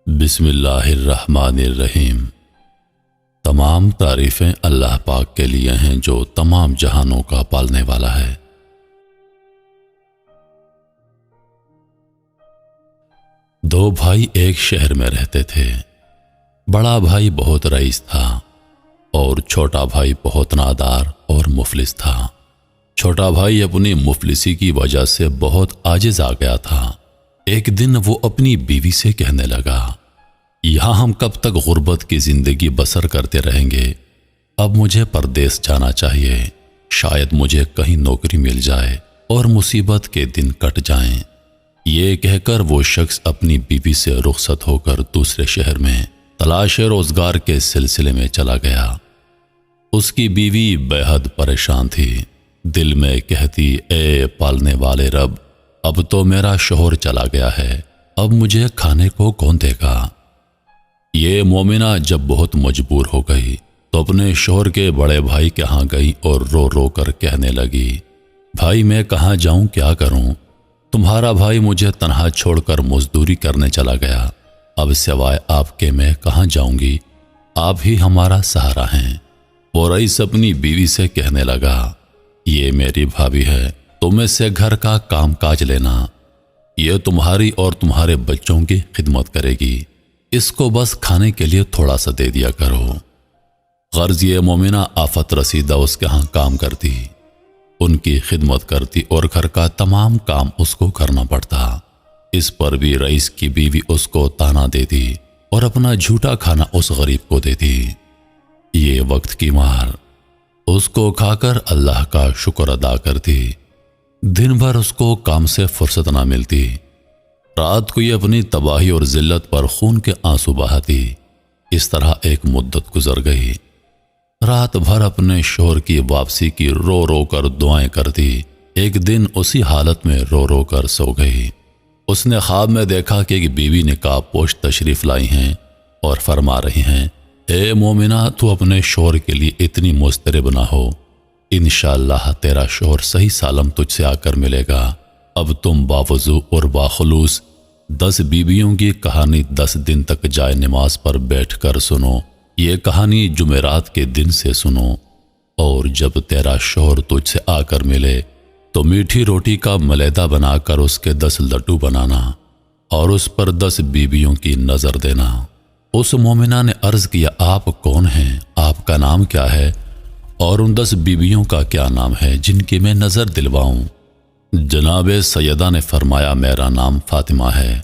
بسم اللہ الرحمن الرحیم۔ تمام تعریفیں اللہ پاک کے لیے ہیں جو تمام جہانوں کا پالنے والا ہے۔ دو بھائی ایک شہر میں رہتے تھے۔ بڑا بھائی بہت رئیس تھا اور چھوٹا بھائی بہت نادار اور مفلس تھا۔ چھوٹا بھائی اپنی مفلسی کی وجہ سے بہت عاجز آ گیا تھا۔ ایک دن وہ اپنی بیوی سے کہنے لگا، یہاں ہم کب تک غربت کی زندگی بسر کرتے رہیں گے؟ اب مجھے پردیس جانا چاہیے، شاید مجھے کہیں نوکری مل جائے اور مصیبت کے دن کٹ جائیں۔ یہ کہہ کر وہ شخص اپنی بیوی سے رخصت ہو کر دوسرے شہر میں تلاش روزگار کے سلسلے میں چلا گیا۔ اس کی بیوی بے حد پریشان تھی، دل میں کہتی، اے پالنے والے رب، اب تو میرا شوہر چلا گیا ہے، اب مجھے کھانے کو کون دے گا؟ یہ مومنہ جب بہت مجبور ہو گئی تو اپنے شوہر کے بڑے بھائی کے ہاں گئی اور رو رو کر کہنے لگی، بھائی میں کہاں جاؤں، کیا کروں؟ تمہارا بھائی مجھے تنہا چھوڑ کر مزدوری کرنے چلا گیا، اب سوائے آپ کے میں کہاں جاؤں گی؟ آپ ہی ہمارا سہارا ہیں۔ وہ رئیس اپنی بیوی سے کہنے لگا، یہ میری بھابھی ہے، تم اس سے گھر کا کام کاج لینا، یہ تمہاری اور تمہارے بچوں کی خدمت کرے گی، اس کو بس کھانے کے لیے تھوڑا سا دے دیا کرو۔ غرض یہ مومنہ آفت رسیدہ اس کے ہاں کام کرتی، ان کی خدمت کرتی اور گھر کا تمام کام اس کو کرنا پڑتا۔ اس پر بھی رئیس کی بیوی اس کو تانا دیتی اور اپنا جھوٹا کھانا اس غریب کو دیتی۔ یہ وقت کی مار اس کو کھا کر اللہ کا شکر ادا کرتی۔ دن بھر اس کو کام سے فرصت نہ ملتی، رات کو یہ اپنی تباہی اور ذلت پر خون کے آنسو بہاتی۔ اس طرح ایک مدت گزر گئی۔ رات بھر اپنے شوہر کی واپسی کی رو رو کر دعائیں کرتی۔ ایک دن اسی حالت میں رو رو کر سو گئی۔ اس نے خواب میں دیکھا کہ ایک بیوی نقاب پوش تشریف لائی ہیں اور فرما رہی ہیں، اے مومنہ، تو اپنے شوہر کے لیے اتنی مضطرب نہ ہو، انشاءاللہ تیرا شوہر صحیح سالم تجھ سے آ کر ملے گا۔ اب تم باوضو اور باخلوص 10 بیویوں کی کہانی 10 دن تک جائے نماز پر بیٹھ کر سنو۔ یہ کہانی جمعرات کے دن سے سنو، اور جب تیرا شوہر تجھ سے آ کر ملے تو میٹھی روٹی کا ملیدہ بنا کر اس کے 10 لڈو بنانا اور اس پر 10 بیویوں کی نظر دینا۔ اس مومنہ نے عرض کیا، آپ کون ہیں؟ آپ کا نام کیا ہے؟ اور ان 10 بیویوں کا کیا نام ہے جن کی میں نظر دلواؤں؟ جناب سیدہ نے فرمایا، میرا نام فاطمہ ہے،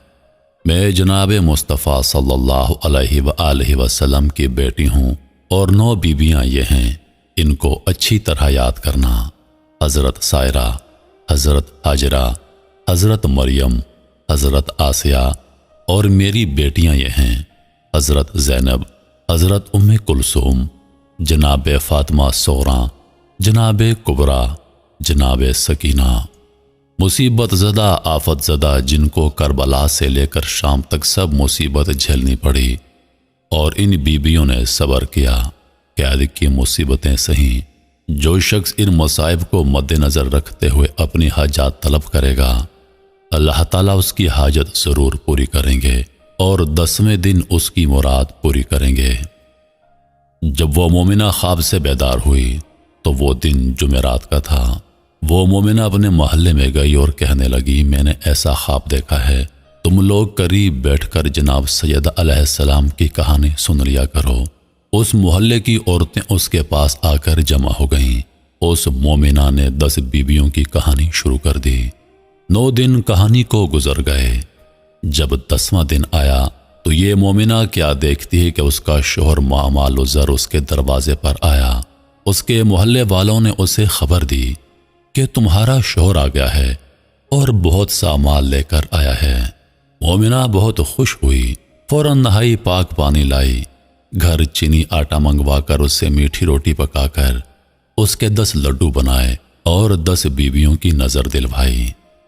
میں جناب مصطفیٰ صلی اللہ علیہ وآلہ وسلم کی بیٹی ہوں، اور 9 بیویاں یہ ہیں، ان کو اچھی طرح یاد کرنا، حضرت سائرہ، حضرت حاجرہ، حضرت مریم، حضرت آسیہ، اور میری بیٹیاں یہ ہیں، حضرت زینب، حضرت ام کلثوم، جناب فاطمہ صغریٰ، جناب کبریٰ، جناب سکینہ۔ مصیبت زدہ، آفت زدہ جن کو کربلا سے لے کر شام تک سب مصیبت جھیلنی پڑی، اور ان بیویوں نے صبر کیا۔ قید کی مصیبتیں سہیں۔ جو شخص ان مصائب کو مد نظر رکھتے ہوئے اپنی حاجات طلب کرے گا، اللہ تعالیٰ اس کی حاجت ضرور پوری کریں گے، اور 10ویں دن اس کی مراد پوری کریں گے۔ جب وہ مومنہ خواب سے بیدار ہوئی تو وہ دن جمعرات کا تھا۔ وہ مومنہ اپنے محلے میں گئی اور کہنے لگی، میں نے ایسا خواب دیکھا ہے، تم لوگ قریب بیٹھ کر جناب سیدہ علیہ السلام کی کہانی سن لیا کرو۔ اس محلے کی عورتیں اس کے پاس آ کر جمع ہو گئیں۔ اس مومنہ نے 10 بیویوں کی کہانی شروع کر دی۔ 9 دن کہانی کو گزر گئے۔ جب 10واں دن آیا تو یہ مومنہ کیا دیکھتی ہے کہ اس کا شوہر مال و زر اس کے دروازے پر آیا۔ اس کے محلے والوں نے اسے خبر دی کہ تمہارا شوہر آ گیا ہے اور بہت سا مال لے کر آیا ہے۔ مومنہ بہت خوش ہوئی، فوراً نہائی، پاک پانی لائی، گھر چینی آٹا منگوا کر اس سے میٹھی روٹی پکا کر اس کے 10 لڈو بنائے اور 10 بیویوں کی نظر دلوائی۔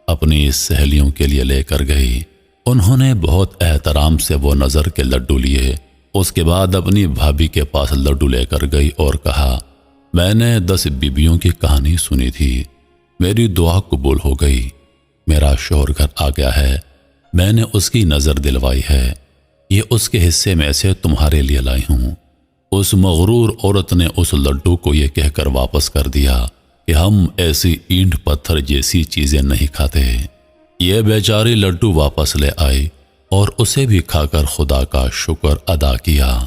اپنی سہیلیوں کے لیے لے کر گئی۔ انہوں نے بہت احترام سے وہ نظر کے لڈو لیے۔ اس کے بعد اپنی بھابھی کے پاس لڈو لے کر گئی اور کہا، میں نے 10 بیویوں کی کہانی سنی تھی، میری دعا قبول ہو گئی، میرا شوہر گھر آ گیا ہے، میں نے اس کی نظر دلوائی ہے، یہ اس کے حصے میں سے تمہارے لیے لائی ہوں۔ اس مغرور عورت نے اس لڈو کو یہ کہہ کر واپس کر دیا کہ ہم ایسی اینٹ پتھر جیسی چیزیں نہیں کھاتے۔ یہ بیچاری لڈو واپس لے آئی اور اسے بھی کھا کر خدا کا شکر ادا کیا۔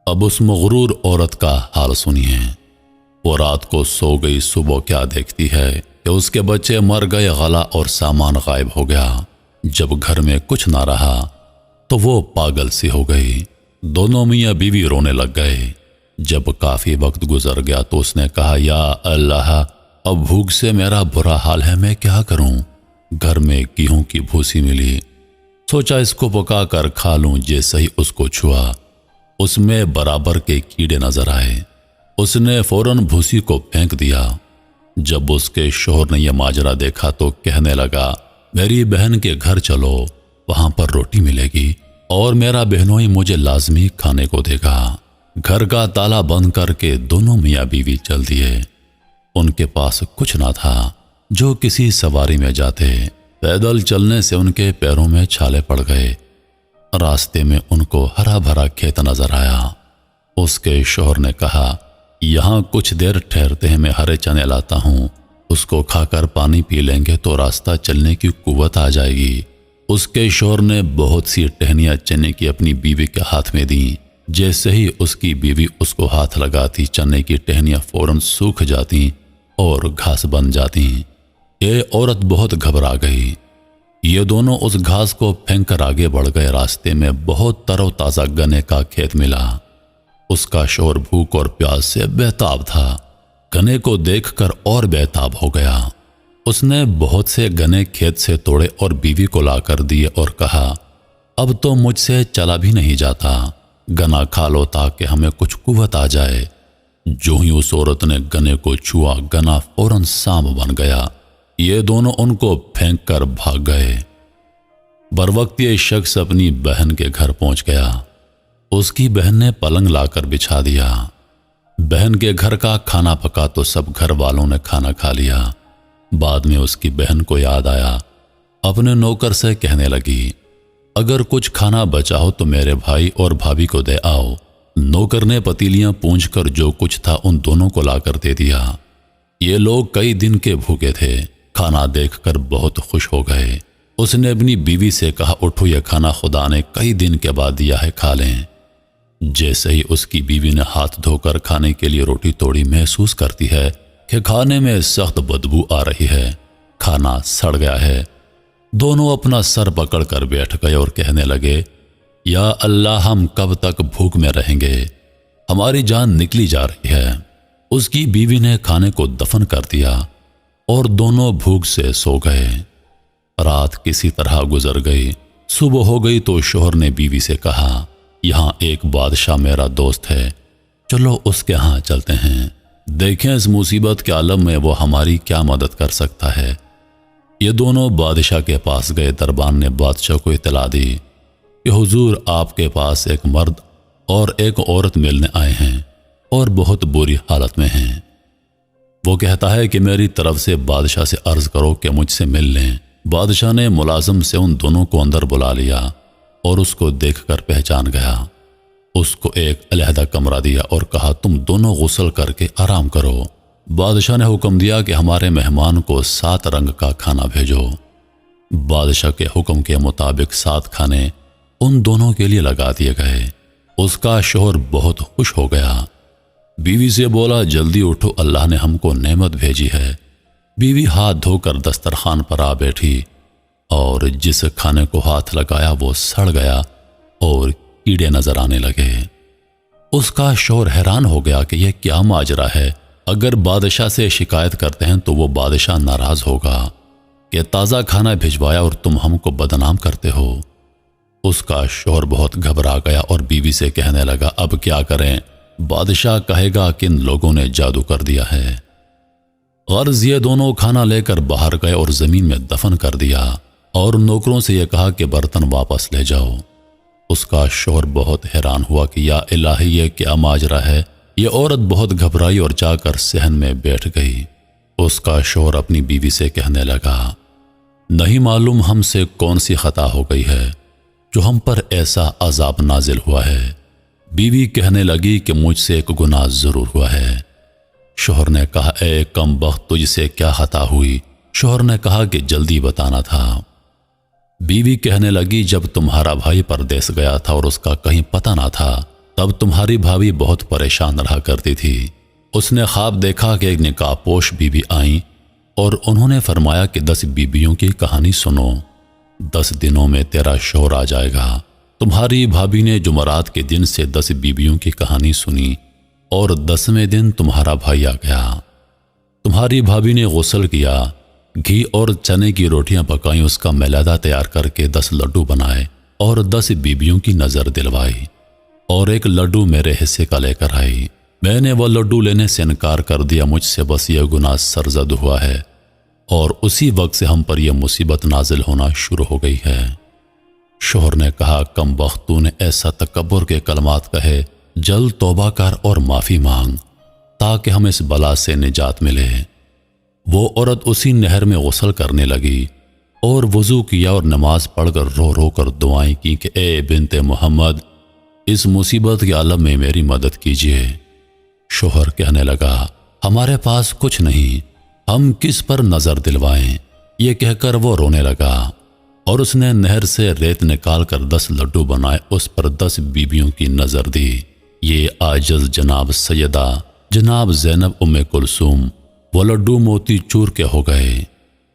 اب اس مغرور عورت کا حال سنیے۔ وہ رات کو سو گئی، صبح کیا دیکھتی ہے کہ اس کے بچے مر گئے، غلہ اور سامان غائب ہو گیا۔ جب گھر میں کچھ نہ رہا تو وہ پاگل سی ہو گئی۔ دونوں میاں بیوی رونے لگ گئے۔ جب کافی وقت گزر گیا تو اس نے کہا، یا اللہ، اب بھوک سے میرا برا حال ہے، میں کیا کروں؟ گھر میں گیہوں کی بھوسی ملی، سوچا اس کو پکا کر کھا لوں۔ جیسے ہی اس کو چھوا، اس میں برابر کے کیڑے نظر آئے۔ اس نے فوراً بھوسی کو پھینک دیا۔ جب اس کے شوہر نے یہ ماجرا دیکھا تو کہنے لگا، میری بہن کے گھر چلو، وہاں پر روٹی ملے گی اور میرا بہنوئی مجھے لازمی کھانے کو دے گا۔ گھر کا تالا بند کر کے دونوں میاں بیوی چل دیے۔ ان کے پاس کچھ نہ تھا جو کسی سواری میں جاتے۔ پیدل چلنے سے ان کے پیروں میں چھالے پڑ گئے۔ راستے میں ان کو ہرا بھرا کھیت نظر آیا۔ اس کے شوہر نے کہا، یہاں کچھ دیر ٹھہرتے ہیں، میں ہرے چنے لاتا ہوں، اس کو کھا کر پانی پی لیں گے تو راستہ چلنے کی قوت آ جائے گی۔ اس کے شوہر نے بہت سی ٹہنیاں چنے کی اپنی بیوی کے ہاتھ میں دیں۔ جیسے ہی اس کی بیوی اس کو ہاتھ لگاتی، چنے کی ٹہنیاں فوراً سوکھ جاتی اور گھاس بن جاتی۔ یہ عورت بہت گھبرا گئی۔ یہ دونوں اس گھاس کو پھینک کر آگے بڑھ گئے۔ راستے میں بہت تر و تازہ گنے کا کھیت ملا۔ اس کا شوہر بھوک اور پیاس سے بے-تاب تھا۔ گنے کو دیکھ کر اور بے-تاب ہو گیا۔ اس نے بہت سے گنے کھیت سے توڑے اور بیوی کو لا کر دیے اور کہا، اب تو مجھ سے چلا بھی نہیں جاتا، گنا کھا لو تاکہ ہمیں کچھ قوت آ جائے۔ جو ہی اس عورت نے گنے کو چھوا، گنا فوراً سانپ بن گیا۔ یہ دونوں ان کو پھینک کر بھاگ گئے۔ بروقت یہ شخص اپنی بہن کے گھر پہنچ گیا۔ اس کی بہن نے پلنگ لا کر بچھا دیا۔ بہن کے گھر کا کھانا پکا تو سب گھر والوں نے کھانا کھا لیا۔ بعد میں اس کی بہن کو یاد آیا، اپنے نوکر سے کہنے لگی، اگر کچھ کھانا بچا ہو تو میرے بھائی اور بھابھی کو دے آؤ۔ نوکر نے پتیلیاں پونچھ کر جو کچھ تھا ان دونوں کو لا کر دے دیا۔ یہ لوگ کئی دن کے بھوکے تھے، کھانا دیکھ کر بہت خوش ہو گئے۔ اس نے اپنی بیوی سے کہا، اٹھو، یہ کھانا خدا نے کئی دن کے بعد دیا ہے، کھا لیں۔ جیسے ہی اس کی بیوی نے ہاتھ دھو کر کھانے کے لیے روٹی توڑی، محسوس کرتی ہے کہ کھانے میں سخت بدبو آ رہی ہے، کھانا سڑ گیا ہے۔ دونوں اپنا سر پکڑ کر بیٹھ گئے اور کہنے لگے، یا اللہ، ہم کب تک بھوک میں رہیں گے؟ ہماری جان نکلی جا رہی ہے۔ اس کی بیوی نے کھانے کو دفن کر دیا اور دونوں بھوک سے سو گئے۔ رات کسی طرح گزر گئی۔ صبح ہو گئی تو شوہر نے بیوی سے کہا، یہاں ایک بادشاہ میرا دوست ہے، چلو اس کے ہاں چلتے ہیں، دیکھیں اس مصیبت کے عالم میں وہ ہماری کیا مدد کر سکتا ہے۔ یہ دونوں بادشاہ کے پاس گئے۔ دربان نے بادشاہ کو اطلاع دی کہ حضور، آپ کے پاس ایک مرد اور ایک عورت ملنے آئے ہیں اور بہت بری حالت میں ہیں۔ وہ کہتا ہے کہ میری طرف سے بادشاہ سے عرض کرو کہ مجھ سے مل لیں۔ بادشاہ نے ملازم سے ان دونوں کو اندر بلا لیا اور اس کو دیکھ کر پہچان گیا۔ اس کو ایک علیحدہ کمرہ دیا اور کہا، تم دونوں غسل کر کے آرام کرو۔ بادشاہ نے حکم دیا کہ ہمارے مہمان کو 7 رنگ کا کھانا بھیجو۔ بادشاہ کے حکم کے مطابق 7 کھانے ان دونوں کے لیے لگا دیے گئے۔ اس کا شوہر بہت خوش ہو گیا۔ بیوی سے بولا، جلدی اٹھو، اللہ نے ہم کو نعمت بھیجی ہے۔ بیوی ہاتھ دھو کر دسترخوان پر آ بیٹھی اور جس کھانے کو ہاتھ لگایا وہ سڑ گیا اور کیڑے نظر آنے لگے۔ اس کا شوہر حیران ہو گیا کہ یہ کیا ماجرا ہے۔ اگر بادشاہ سے شکایت کرتے ہیں تو وہ بادشاہ ناراض ہوگا کہ تازہ کھانا بھجوایا اور تم ہم کو بدنام کرتے ہو۔ اس کا شوہر بہت گھبرا گیا اور بیوی سے کہنے لگا، اب کیا کریں؟ بادشاہ کہے گا کہ ان لوگوں نے جادو کر دیا ہے۔ غرض یہ دونوں کھانا لے کر باہر گئے اور زمین میں دفن کر دیا اور نوکروں سے یہ کہا کہ برتن واپس لے جاؤ۔ اس کا شوہر بہت حیران ہوا کہ یا الہی، یہ کیا ماجرا ہے؟ یہ عورت بہت گھبرائی اور جا کر صحن میں بیٹھ گئی۔ اس کا شوہر اپنی بیوی سے کہنے لگا، نہیں معلوم ہم سے کون سی خطا ہو گئی ہے، جو ہم پر ایسا عذاب نازل ہوا ہے۔ بیوی کہنے لگی کہ مجھ سے ایک گناہ ضرور ہوا ہے۔ شوہر نے کہا اے کم بخت، تجھ سے کیا خطا ہوئی؟ شوہر نے کہا کہ جلدی بتانا تھا۔ بیوی کہنے لگی جب تمہارا بھائی پردیس گیا تھا اور اس کا کہیں پتہ نہ تھا، تب تمہاری بھابھی بہت پریشان رہا کرتی تھی۔ اس نے خواب دیکھا کہ ایک نکاح پوش بیوی آئیں اور انہوں نے فرمایا کہ 10 بیویوں کی کہانی سنو، 10 دنوں میں تیرا شوہر آ جائے گا۔ تمہاری بھابھی نے جمعرات کے دن سے 10 بیویوں کی کہانی سنی اور 10ویں دن تمہارا بھائی آ گیا۔ تمہاری بھابھی نے غسل کیا، گھی اور چنے کی روٹیاں پکائیں، اس کا میلادہ تیار کر کے 10 لڈو بنائے اور 10 بیویوں کی نظر دلوائی اور ایک لڈو میرے حصے کا لے کر آئی۔ میں نے وہ لڈو لینے سے انکار کر دیا، مجھ سے بس یہ گناہ سرزد ہوا ہے اور اسی وقت سے ہم پر یہ مصیبت نازل ہونا شروع ہو گئی ہے۔ شوہر نے کہا کم بخت، تو نے ایسا تکبر کے کلمات کہے، جلد توبہ کر اور معافی مانگ تاکہ ہم اس بلا سے نجات ملے۔ وہ عورت اسی نہر میں غسل کرنے لگی اور وضو کیا اور نماز پڑھ کر رو رو کر دعائیں کی کہ اے بنت محمد، اس مصیبت کے عالم میں میری مدد کیجیے۔ شوہر کہنے لگا ہمارے پاس کچھ نہیں، ہم کس پر نظر دلوائیں؟ یہ کہہ کر وہ رونے لگا اور اس نے نہر سے ریت نکال کر 10 لڈو بنائے، اس پر 10 بیویوں کی نظر دی۔ یہ عاجز جناب سیدہ جناب زینب ام کلثوم وہ لڈو موتی چور کے ہو گئے۔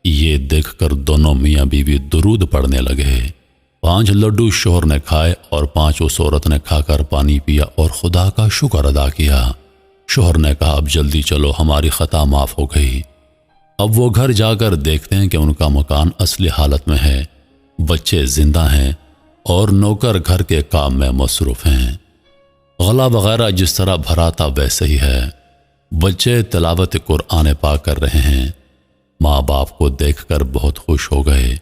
یہ دیکھ کر دونوں میاں بیوی درود پڑھنے لگے۔ 5 لڈو شوہر نے کھائے اور 5 اس عورت نے کھا کر پانی پیا اور خدا کا شکر ادا کیا۔ شوہر نے کہا اب جلدی چلو، ہماری خطا معاف ہو گئی۔ اب وہ گھر جا کر دیکھتے ہیں کہ ان کا مکان اصلی حالت میں ہے، بچے زندہ ہیں اور نوکر گھر کے کام میں مصروف ہیں۔ غلہ وغیرہ جس طرح بھرا تھا ویسے ہی ہے۔ بچے تلاوت قرآن پاک کر رہے ہیں۔ ماں باپ کو دیکھ کر بہت خوش ہو گئے۔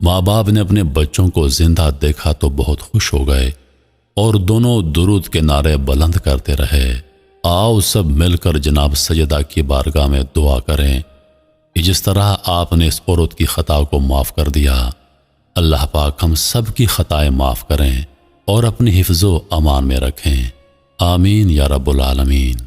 ماں باپ نے اپنے بچوں کو زندہ دیکھا تو بہت خوش ہو گئے اور دونوں درود کے نعرے بلند کرتے رہے۔ آؤ سب مل کر جناب سیدہ کی بارگاہ میں دعا کریں کہ جس طرح آپ نے اس عورت کی خطا کو معاف کر دیا، اللہ پاک ہم سب کی خطائیں معاف کریں اور اپنی حفظ و امان میں رکھیں۔ آمین یا رب العالمین۔